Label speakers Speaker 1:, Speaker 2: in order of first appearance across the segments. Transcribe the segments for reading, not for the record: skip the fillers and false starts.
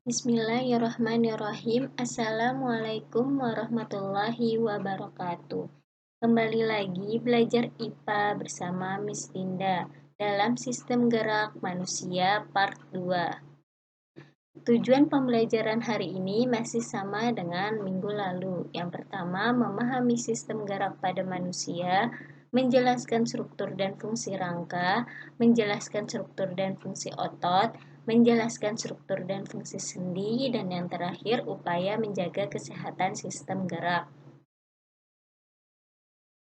Speaker 1: Bismillahirrahmanirrahim. Assalamualaikum warahmatullahi wabarakatuh. Kembali lagi belajar IPA bersama Miss Linda dalam sistem gerak manusia part 2. Tujuan pembelajaran hari ini masih sama dengan minggu lalu. Yang pertama, memahami sistem gerak pada manusia, menjelaskan struktur dan fungsi rangka, menjelaskan struktur dan fungsi otot, menjelaskan struktur dan fungsi sendi, dan yang terakhir, upaya menjaga kesehatan sistem gerak.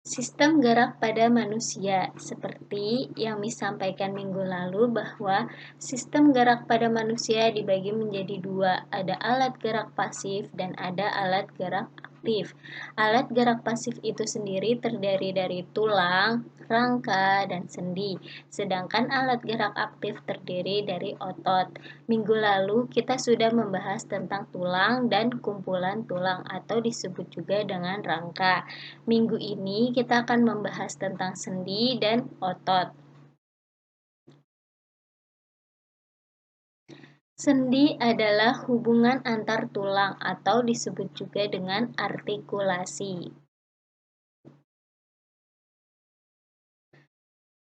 Speaker 1: Sistem gerak pada manusia, seperti yang disampaikan minggu lalu bahwa sistem gerak pada manusia dibagi menjadi dua, ada alat gerak pasif dan ada alat gerak aktif. Alat gerak pasif itu sendiri terdiri dari tulang, rangka, dan sendi, sedangkan alat gerak aktif terdiri dari otot. Minggu lalu kita sudah membahas tentang tulang dan kumpulan tulang atau disebut juga dengan rangka. Minggu ini kita akan membahas tentang sendi dan otot. Sendi adalah hubungan antar tulang atau disebut juga dengan artikulasi.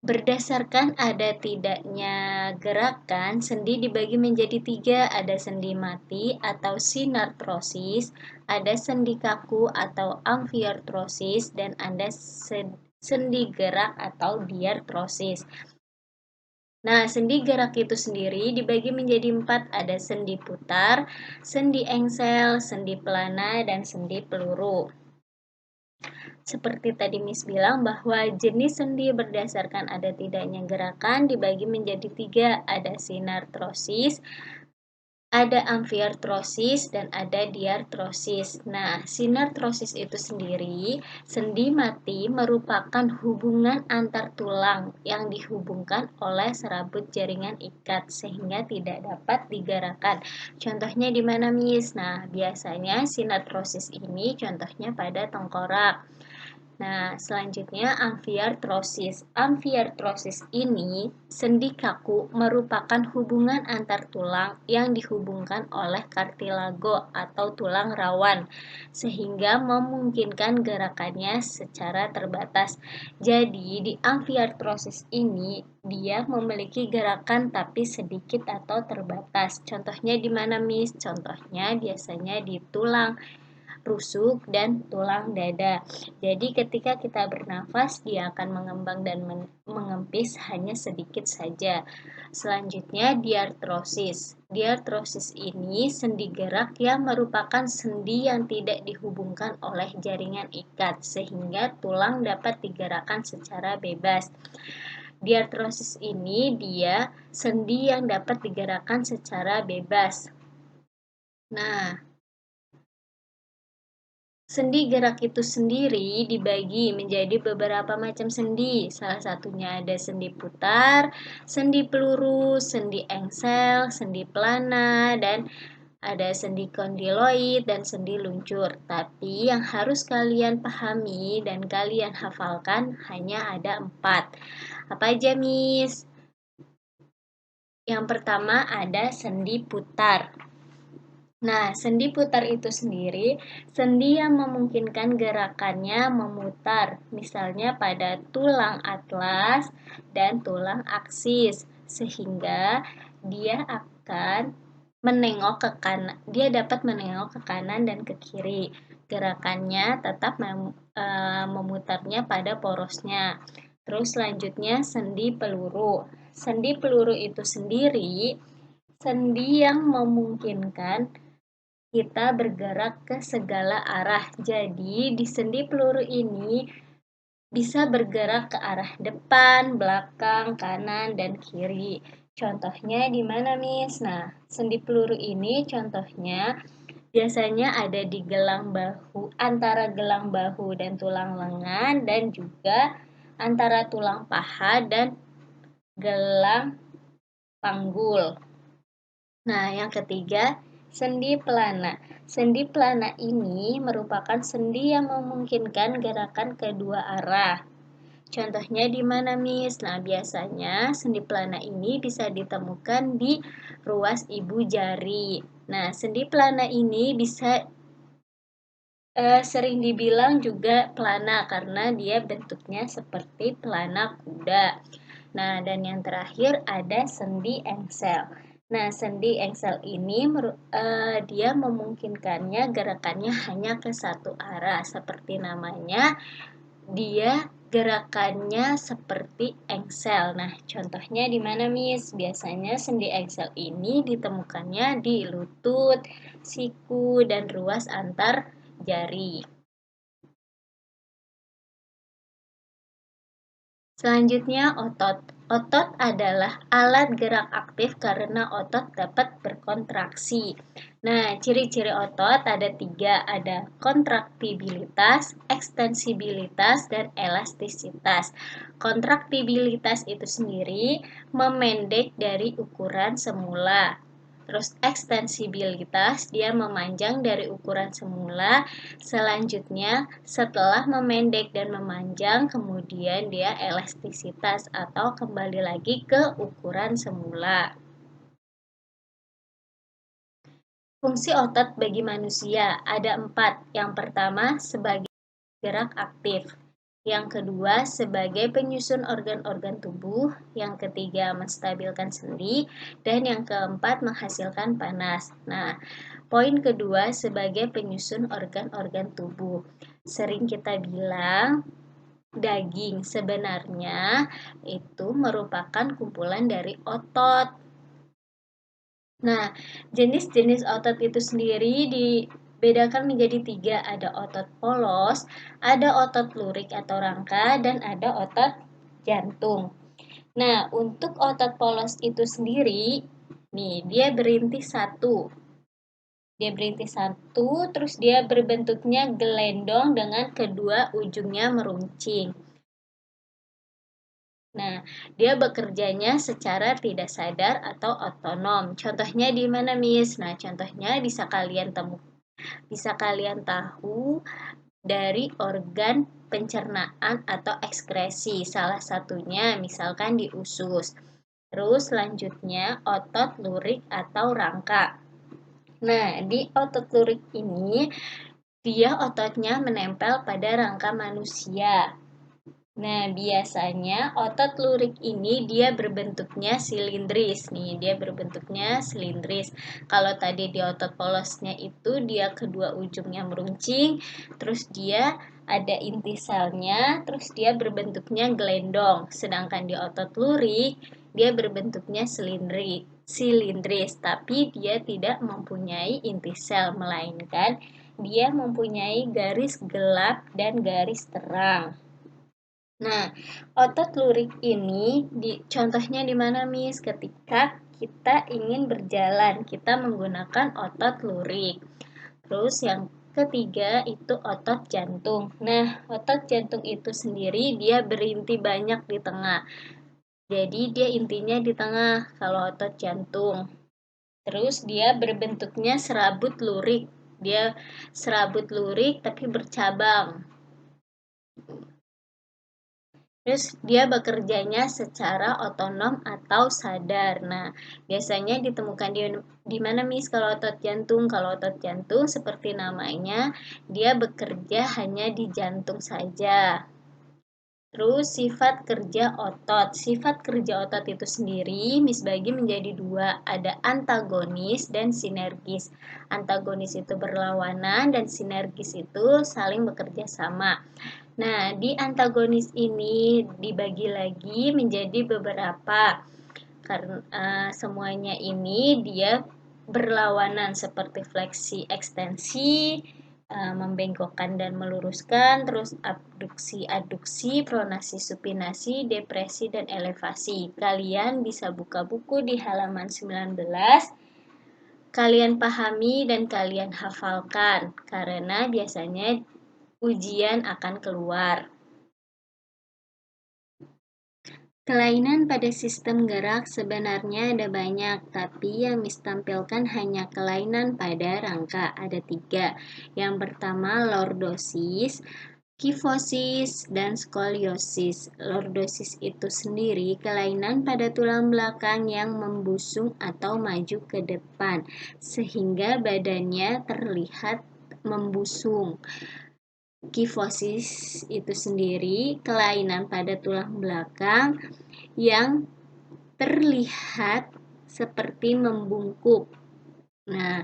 Speaker 1: Berdasarkan ada tidaknya gerakan, sendi dibagi menjadi tiga, ada sendi mati atau sinartrosis, ada sendi kaku atau amfiartrosis, dan ada sendi gerak atau diartrosis. Nah, sendi gerak itu sendiri dibagi menjadi 4, ada sendi putar, sendi engsel, sendi pelana, dan sendi peluru. Seperti tadi Miss bilang bahwa jenis sendi berdasarkan ada tidaknya gerakan dibagi menjadi 3, ada sinartrosis, ada amfiartrosis, dan ada diartrosis. Nah, sinartrosis itu sendiri, sendi mati merupakan hubungan antar tulang yang dihubungkan oleh serabut jaringan ikat sehingga tidak dapat digerakkan. Contohnya di mana, Miss? Nah, biasanya sinartrosis ini contohnya pada tengkorak. Nah, selanjutnya amfiartrosis. Amfiartrosis ini sendi kaku merupakan hubungan antar tulang yang dihubungkan oleh kartilago atau tulang rawan sehingga memungkinkan gerakannya secara terbatas. Jadi, di amfiartrosis ini dia memiliki gerakan tapi sedikit atau terbatas. Contohnya di mana, Miss? Contohnya biasanya di tulang rusuk dan tulang dada. Jadi ketika kita bernafas dia akan mengembang dan mengempis hanya sedikit saja. Selanjutnya diartrosis. Diartrosis ini sendi gerak yang merupakan sendi yang tidak dihubungkan oleh jaringan ikat sehingga tulang dapat digerakkan secara bebas. Diartrosis ini dia sendi yang dapat digerakkan secara bebas. Nah, sendi gerak itu sendiri dibagi menjadi beberapa macam sendi. Salah satunya ada sendi putar, sendi peluru, sendi engsel, sendi pelana, dan ada sendi kondiloid dan sendi luncur. Tapi yang harus kalian pahami dan kalian hafalkan hanya ada 4. Apa aja, Miss? Yang pertama ada sendi putar. Nah, sendi putar itu sendiri sendi yang memungkinkan gerakannya memutar, misalnya pada tulang atlas dan tulang aksis, sehingga dia akan menengok ke kanan, dia dapat menengok ke kanan dan ke kiri. Gerakannya tetap memutarnya pada porosnya. Terus selanjutnya sendi peluru. Sendi peluru itu sendiri sendi yang memungkinkan kita bergerak ke segala arah. Jadi, di sendi peluru ini bisa bergerak ke arah depan, belakang, kanan, dan kiri. Contohnya di mana, Miss? Nah, sendi peluru ini contohnya biasanya ada di gelang bahu, antara gelang bahu dan tulang lengan, dan juga antara tulang paha dan gelang panggul. Nah, yang ketiga, sendi pelana. Sendi pelana ini merupakan sendi yang memungkinkan gerakan kedua arah. Contohnya di mana, Miss? Nah, biasanya sendi pelana ini bisa ditemukan di ruas ibu jari. Nah, sendi pelana ini bisa sering dibilang juga pelana karena dia bentuknya seperti pelana kuda. Nah, dan yang terakhir ada sendi engsel. Nah, sendi engsel ini dia memungkinkannya gerakannya hanya ke satu arah. Seperti namanya, dia gerakannya seperti engsel. Nah, contohnya di mana, Miss? Biasanya sendi engsel ini ditemukannya di lutut, siku, dan ruas antar jari. Selanjutnya, otot. Otot adalah alat gerak aktif karena otot dapat berkontraksi. Nah, ciri-ciri otot ada 3, ada kontraktibilitas, ekstensibilitas, dan elastisitas. Kontraktibilitas itu sendiri memendek dari ukuran semula. Terus ekstensibilitas, dia memanjang dari ukuran semula. Selanjutnya, setelah memendek dan memanjang, kemudian dia elastisitas atau kembali lagi ke ukuran semula. Fungsi otot bagi manusia ada 4. Yang pertama, sebagai gerak aktif. Yang kedua, sebagai penyusun organ-organ tubuh. Yang ketiga, menstabilkan sendi. Dan yang keempat, menghasilkan panas. Nah, poin kedua, sebagai penyusun organ-organ tubuh. Sering kita bilang, daging sebenarnya itu merupakan kumpulan dari otot. Nah, jenis-jenis otot itu sendiri dibedakan menjadi 3. Ada otot polos, ada otot lurik atau rangka, dan ada otot jantung. Nah, untuk otot polos itu sendiri, nih, dia berintis satu. Terus dia berbentuknya gelendong dengan kedua ujungnya meruncing. Nah, dia bekerjanya secara tidak sadar atau otonom. Contohnya di mana, Miss? Nah, contohnya bisa kalian tahu dari organ pencernaan atau ekskresi. Salah satunya misalkan di usus. Terus selanjutnya otot lurik atau rangka. Nah, di otot lurik ini dia ototnya menempel pada rangka manusia. Nah, biasanya otot lurik ini dia berbentuknya silindris nih, dia berbentuknya silindris. Kalau tadi di otot polosnya itu dia kedua ujungnya meruncing, terus dia ada inti selnya, terus dia berbentuknya gelendong. Sedangkan di otot lurik dia berbentuknya silindris, tapi dia tidak mempunyai inti sel, melainkan dia mempunyai garis gelap dan garis terang. Nah, otot lurik ini contohnya di mana, Miss? Ketika kita ingin berjalan, kita menggunakan otot lurik. Terus yang ketiga itu otot jantung. Nah, otot jantung itu sendiri dia berinti banyak di tengah. Jadi dia intinya di tengah kalau otot jantung. Terus dia berbentuknya serabut lurik. Dia serabut lurik tapi bercabang. Terus dia bekerjanya secara otonom atau sadar. Nah, biasanya ditemukan di mana, Miss, kalau otot jantung? Kalau otot jantung seperti namanya, dia bekerja hanya di jantung saja. Terus sifat kerja otot. Sifat kerja otot itu sendiri Miss bagi menjadi 2. Ada antagonis dan sinergis. Antagonis itu berlawanan dan sinergis itu saling bekerja sama. Nah, di antagonis ini dibagi lagi menjadi beberapa. Karena semuanya ini dia berlawanan seperti fleksi ekstensi, membengkokkan dan meluruskan, terus abduksi, pronasi, supinasi, depresi, dan elevasi. Kalian bisa buka buku di halaman 19, kalian pahami dan kalian hafalkan, karena biasanya ujian akan keluar. Kelainan pada sistem gerak sebenarnya ada banyak, tapi yang ditampilkan hanya kelainan pada rangka. Ada 3. Yang pertama, lordosis. Kifosis dan skoliosis. Lordosis itu sendiri kelainan pada tulang belakang yang membusung atau maju ke depan, sehingga badannya terlihat membusung. Kifosis itu sendiri kelainan pada tulang belakang yang terlihat seperti membungkuk. Nah,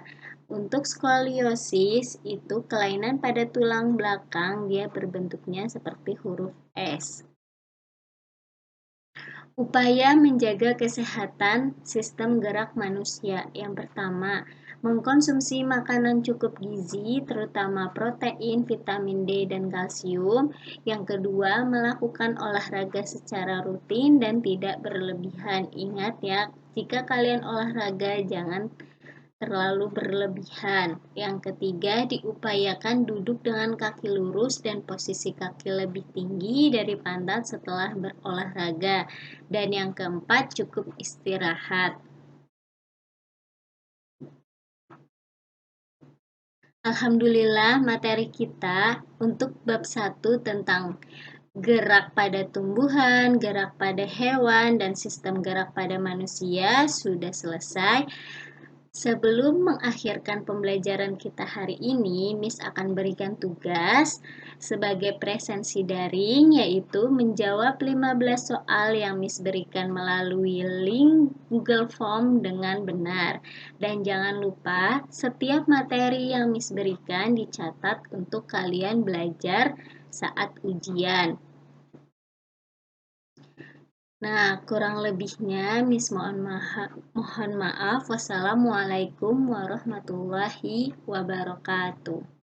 Speaker 1: untuk skoliosis itu kelainan pada tulang belakang, dia berbentuknya seperti huruf S. Upaya menjaga kesehatan sistem gerak manusia. Yang pertama, mengkonsumsi makanan cukup gizi, terutama protein, vitamin D, dan kalsium. Yang kedua, melakukan olahraga secara rutin dan tidak berlebihan. Ingat ya, jika kalian olahraga jangan terlalu berlebihan. Yang ketiga, diupayakan duduk dengan kaki lurus dan posisi kaki lebih tinggi dari pantat setelah berolahraga. Dan yang keempat, cukup istirahat. Alhamdulillah, materi kita untuk bab 1 tentang gerak pada tumbuhan, gerak pada hewan, dan sistem gerak pada manusia sudah selesai. Sebelum mengakhirkan pembelajaran kita hari ini, Miss akan berikan tugas sebagai presensi daring, yaitu menjawab 15 soal yang Miss berikan melalui link Google Form dengan benar. Dan jangan lupa, setiap materi yang Miss berikan dicatat untuk kalian belajar saat ujian. Nah, kurang lebihnya Miss mohon maaf. Wassalamualaikum warahmatullahi wabarakatuh.